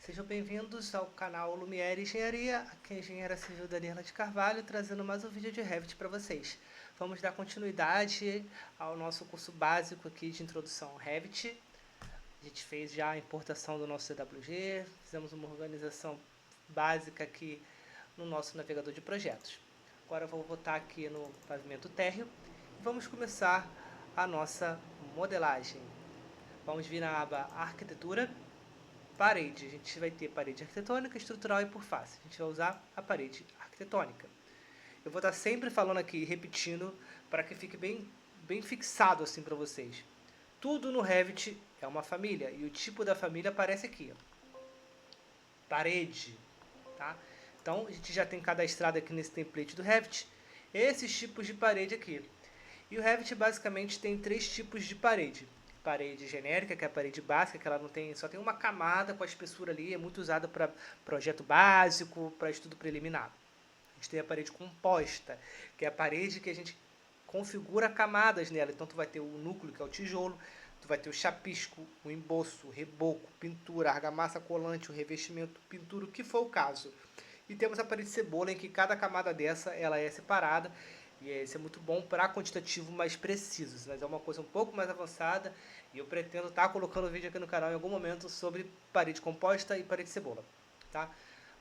Sejam bem-vindos ao canal Lumiere Engenharia, aqui é a engenheira civil Daniela de Carvalho, trazendo mais um vídeo de Revit para vocês. Vamos dar continuidade ao nosso curso básico aqui de introdução ao Revit. A gente fez já a importação do nosso CWG, fizemos uma organização básica aqui no nosso navegador de projetos. Agora eu vou botar aqui no pavimento térreo e vamos começar a nossa modelagem. Vamos vir na aba Arquitetura. Parede, a gente vai ter parede arquitetônica, estrutural e por face. A gente vai usar a parede arquitetônica. Eu vou estar sempre falando aqui, repetindo, para que fique bem fixado assim para vocês. Tudo no Revit é uma família, e o tipo da família aparece aqui. Ó. Parede, tá? Então, a gente já tem cadastrado aqui nesse template do Revit esses tipos de parede aqui. E o Revit basicamente tem três tipos de parede. Parede genérica, que é a parede básica, que ela não tem, só tem uma camada com a espessura ali, é muito usada para projeto básico, para estudo preliminar. A gente tem a parede composta, que é a parede que a gente configura camadas nela. Então tu vai ter o núcleo, que é o tijolo, tu vai ter o chapisco, o emboço, o reboco, pintura, argamassa colante, o revestimento, pintura, o que for o caso. E temos a parede cebola, em que cada camada dessa ela é separada. E isso é muito bom para quantitativo mais precisos, mas é uma coisa um pouco mais avançada e eu pretendo estar colocando vídeo aqui no canal em algum momento sobre parede composta e parede cebola. Tá?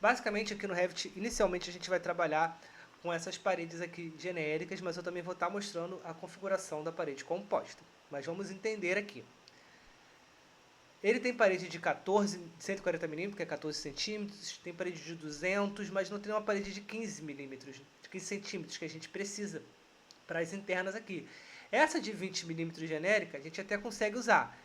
Basicamente aqui no Revit, inicialmente a gente vai trabalhar com essas paredes aqui genéricas, mas eu também vou estar mostrando a configuração da parede composta. Mas vamos entender aqui. Ele tem parede de 140 mm, que é 14 centímetros, tem parede de 200, mas não tem uma parede de 15 milímetros, de 15 centímetros que a gente precisa para as internas aqui. Essa de 20 milímetros genérica a gente até consegue usar,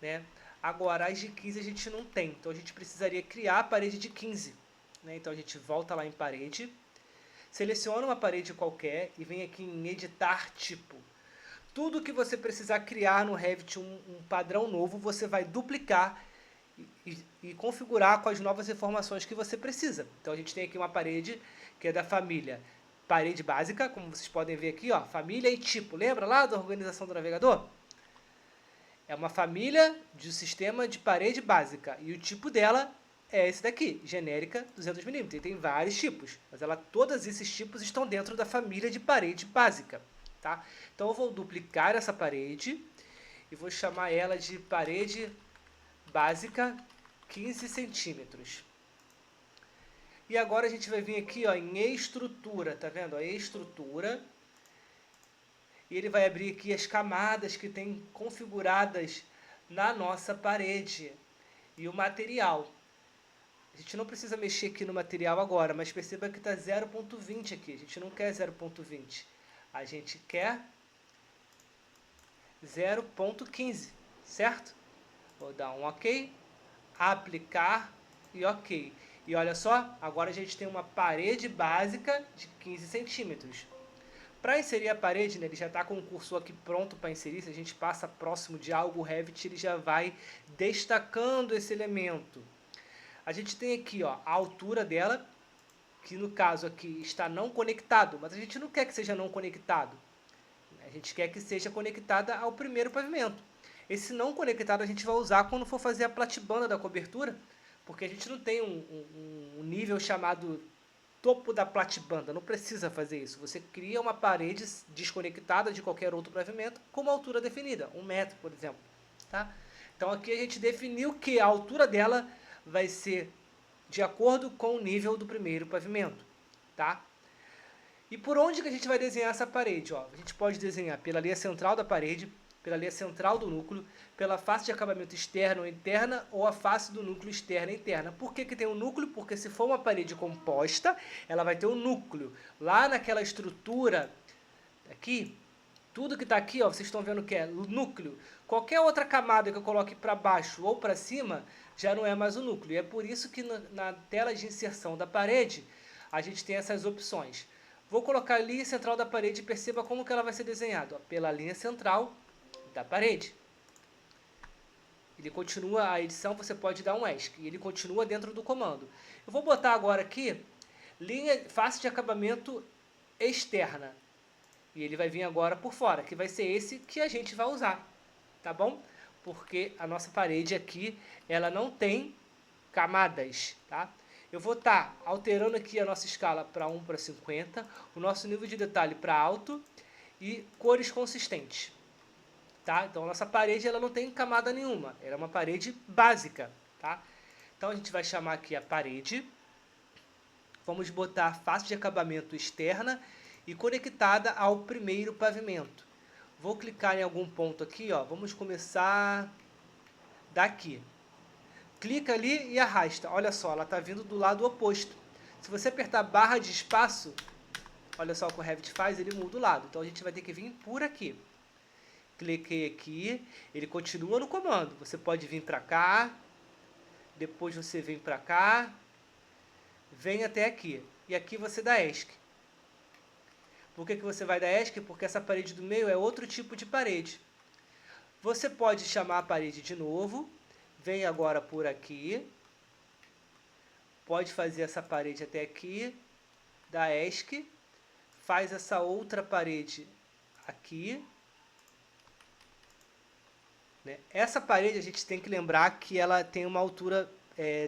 né? Agora as de 15 a gente não tem, então a gente precisaria criar a parede de 15. Né? Então a gente volta lá em parede, seleciona uma parede qualquer e vem aqui em editar tipo. Tudo que você precisar criar no Revit um padrão novo, você vai duplicar e configurar com as novas informações que você precisa. Então a gente tem aqui uma parede que é da família parede básica, como vocês podem ver aqui, ó, família e tipo. Lembra lá da organização do navegador? É uma família de um sistema de parede básica e o tipo dela é esse daqui, genérica 200 mm. E tem vários tipos, mas todos esses tipos estão dentro da família de parede básica. Tá? Então eu vou duplicar essa parede e vou chamar ela de parede básica 15 centímetros. E agora a gente vai vir aqui ó, em estrutura, tá vendo? A estrutura. E ele vai abrir aqui as camadas que tem configuradas na nossa parede. E o material. A gente não precisa mexer aqui no material agora, mas perceba que está 0.20 aqui. A gente não quer 0.20. A gente quer 0.15, certo? Vou dar um OK, aplicar e OK. E olha só, agora a gente tem uma parede básica de 15 centímetros. Para inserir a parede, né, ele já está com o cursor aqui pronto para inserir. Se a gente passa próximo de algo, o Revit ele já vai destacando esse elemento. A gente tem aqui ó, a altura dela, que no caso aqui está não conectado, mas a gente não quer que seja não conectado. A gente quer que seja conectada ao primeiro pavimento. Esse não conectado a gente vai usar quando for fazer a platibanda da cobertura, porque a gente não tem um nível chamado topo da platibanda, não precisa fazer isso. Você cria uma parede desconectada de qualquer outro pavimento com uma altura definida, 1 metro, por exemplo. Tá? Então aqui a gente definiu que a altura dela vai ser de acordo com o nível do primeiro pavimento. Tá? E por onde que a gente vai desenhar essa parede? Ó? A gente pode desenhar pela linha central da parede, pela linha central do núcleo, pela face de acabamento externa ou interna, ou a face do núcleo externa e interna. Por que que tem um núcleo? Porque se for uma parede composta, ela vai ter um núcleo. Lá naquela estrutura aqui, tudo que está aqui, ó, vocês estão vendo que é núcleo. Qualquer outra camada que eu coloque para baixo ou para cima, já não é mais o núcleo. E é por isso que na tela de inserção da parede, a gente tem essas opções. Vou colocar a linha central da parede e perceba como que ela vai ser desenhada. Ó, pela linha central da parede. Ele continua, a edição você pode dar um ESC, e ele continua dentro do comando. Eu vou botar agora aqui, face de acabamento externa. E ele vai vir agora por fora, que vai ser esse que a gente vai usar, tá bom? Porque a nossa parede aqui, ela não tem camadas, tá? Eu vou estar alterando aqui a nossa escala para 1:50, o nosso nível de detalhe para alto e cores consistentes, tá? Então, a nossa parede ela não tem camada nenhuma, ela é uma parede básica, tá? Então, a gente vai chamar aqui a parede, vamos botar face de acabamento externa e conectada ao primeiro pavimento. Vou clicar em algum ponto aqui, ó, vamos começar daqui. Clica ali e arrasta. Olha só, ela está vindo do lado oposto. Se você apertar barra de espaço, olha só o que o Revit faz, ele muda o lado. Então a gente vai ter que vir por aqui. Cliquei aqui, ele continua no comando. Você pode vir para cá, depois você vem para cá, vem até aqui. E aqui você dá ESC. Por que você vai dar ESC? Porque essa parede do meio é outro tipo de parede. Você pode chamar a parede de novo. Vem agora por aqui, pode fazer essa parede até aqui, dá ESC, faz essa outra parede aqui. Né? Essa parede a gente tem que lembrar que ela tem uma altura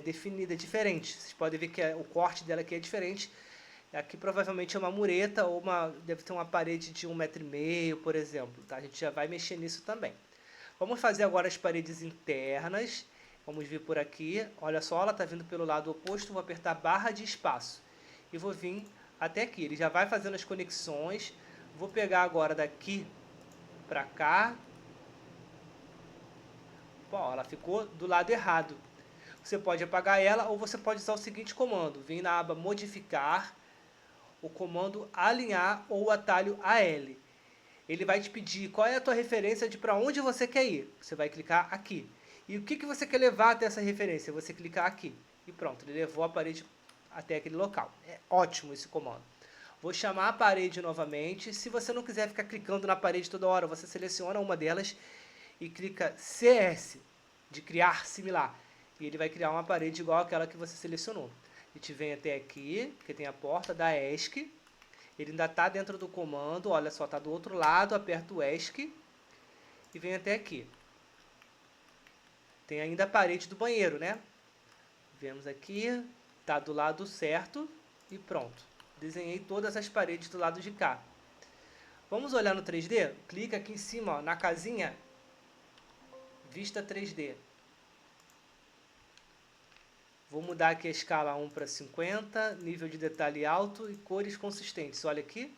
definida, diferente. Vocês podem ver que o corte dela aqui é diferente. Aqui provavelmente é uma mureta ou deve ter uma parede de 1,5 m, por exemplo. Tá? A gente já vai mexer nisso também. Vamos fazer agora as paredes internas. Vamos vir por aqui. Olha só, ela está vindo pelo lado oposto. Vou apertar barra de espaço. E vou vir até aqui. Ele já vai fazendo as conexões. Vou pegar agora daqui para cá. Bom, ela ficou do lado errado. Você pode apagar ela ou você pode usar o seguinte comando. Vem na aba modificar. O comando alinhar ou o atalho AL. Ele vai te pedir qual é a tua referência de para onde você quer ir. Você vai clicar aqui. E o que você quer levar até essa referência? Você clicar aqui. E pronto, ele levou a parede até aquele local. É ótimo esse comando. Vou chamar a parede novamente. Se você não quiser ficar clicando na parede toda hora, você seleciona uma delas e clica CS, de criar similar. E ele vai criar uma parede igual àquela que você selecionou. A gente vem até aqui, que tem a porta, dá ESC. Ele ainda está dentro do comando, olha só, está do outro lado, aperta o ESC e vem até aqui. Tem ainda a parede do banheiro, né? Vemos aqui, está do lado certo e pronto. Desenhei todas as paredes do lado de cá. Vamos olhar no 3D? Clica aqui em cima, ó, na casinha, vista 3D. Vou mudar aqui a escala 1:50, nível de detalhe alto e cores consistentes. Olha aqui.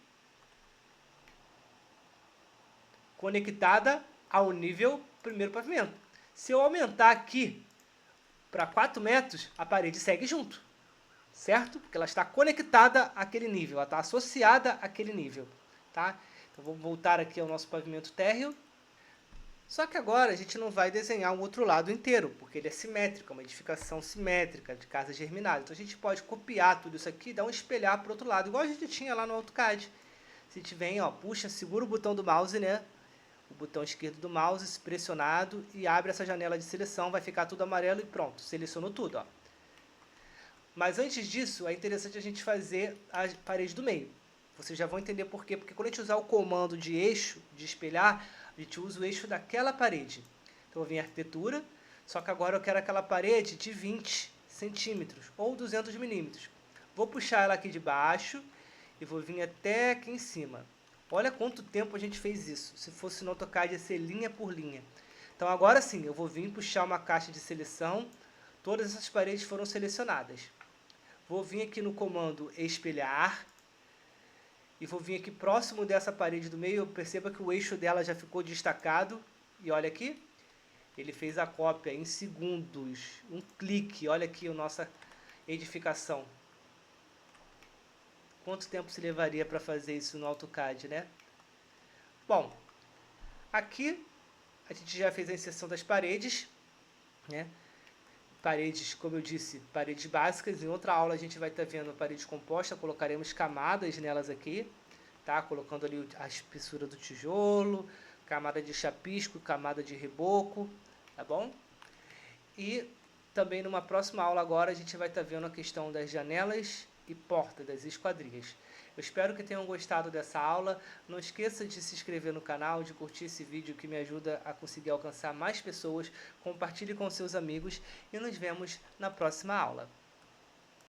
Conectada ao nível primeiro pavimento. Se eu aumentar aqui para 4 metros, a parede segue junto. Certo? Porque ela está conectada àquele nível, ela está associada àquele nível. Tá? Então vamos voltar aqui ao nosso pavimento térreo. Só que agora a gente não vai desenhar um outro lado inteiro, porque ele é simétrico, é uma edificação simétrica de casa germinada. Então a gente pode copiar tudo isso aqui e dar um espelhar para o outro lado, igual a gente tinha lá no AutoCAD. Se a gente vem, ó, puxa, segura o botão do mouse, né? O botão esquerdo do mouse pressionado e abre essa janela de seleção, vai ficar tudo amarelo e pronto, selecionou tudo, ó. Mas antes disso, é interessante a gente fazer a parede do meio. Vocês já vão entender por quê, porque quando a gente usar o comando de eixo, de espelhar, a gente usa o eixo daquela parede. Então eu vou vir em arquitetura, só que agora eu quero aquela parede de 20 centímetros ou 200 milímetros. Vou puxar ela aqui de baixo e vou vir até aqui em cima. Olha quanto tempo a gente fez isso. Se fosse no AutoCAD ia ser linha por linha. Então agora sim, eu vou vir puxar uma caixa de seleção. Todas essas paredes foram selecionadas. Vou vir aqui no comando espelhar. E vou vir aqui próximo dessa parede do meio, perceba que o eixo dela já ficou destacado. E olha aqui, ele fez a cópia em segundos, um clique. Olha aqui a nossa edificação. Quanto tempo se levaria para fazer isso no AutoCAD, né? Bom, aqui a gente já fez a inserção das paredes, né? Paredes, como eu disse, paredes básicas. Em outra aula a gente vai estar vendo a parede composta, colocaremos camadas nelas aqui, tá? Colocando ali a espessura do tijolo, camada de chapisco, camada de reboco, tá bom? E também numa próxima aula agora a gente vai estar vendo a questão das janelas e portas, das esquadrias. Eu espero que tenham gostado dessa aula. Não esqueça de se inscrever no canal, de curtir esse vídeo que me ajuda a conseguir alcançar mais pessoas. Compartilhe com seus amigos e nos vemos na próxima aula.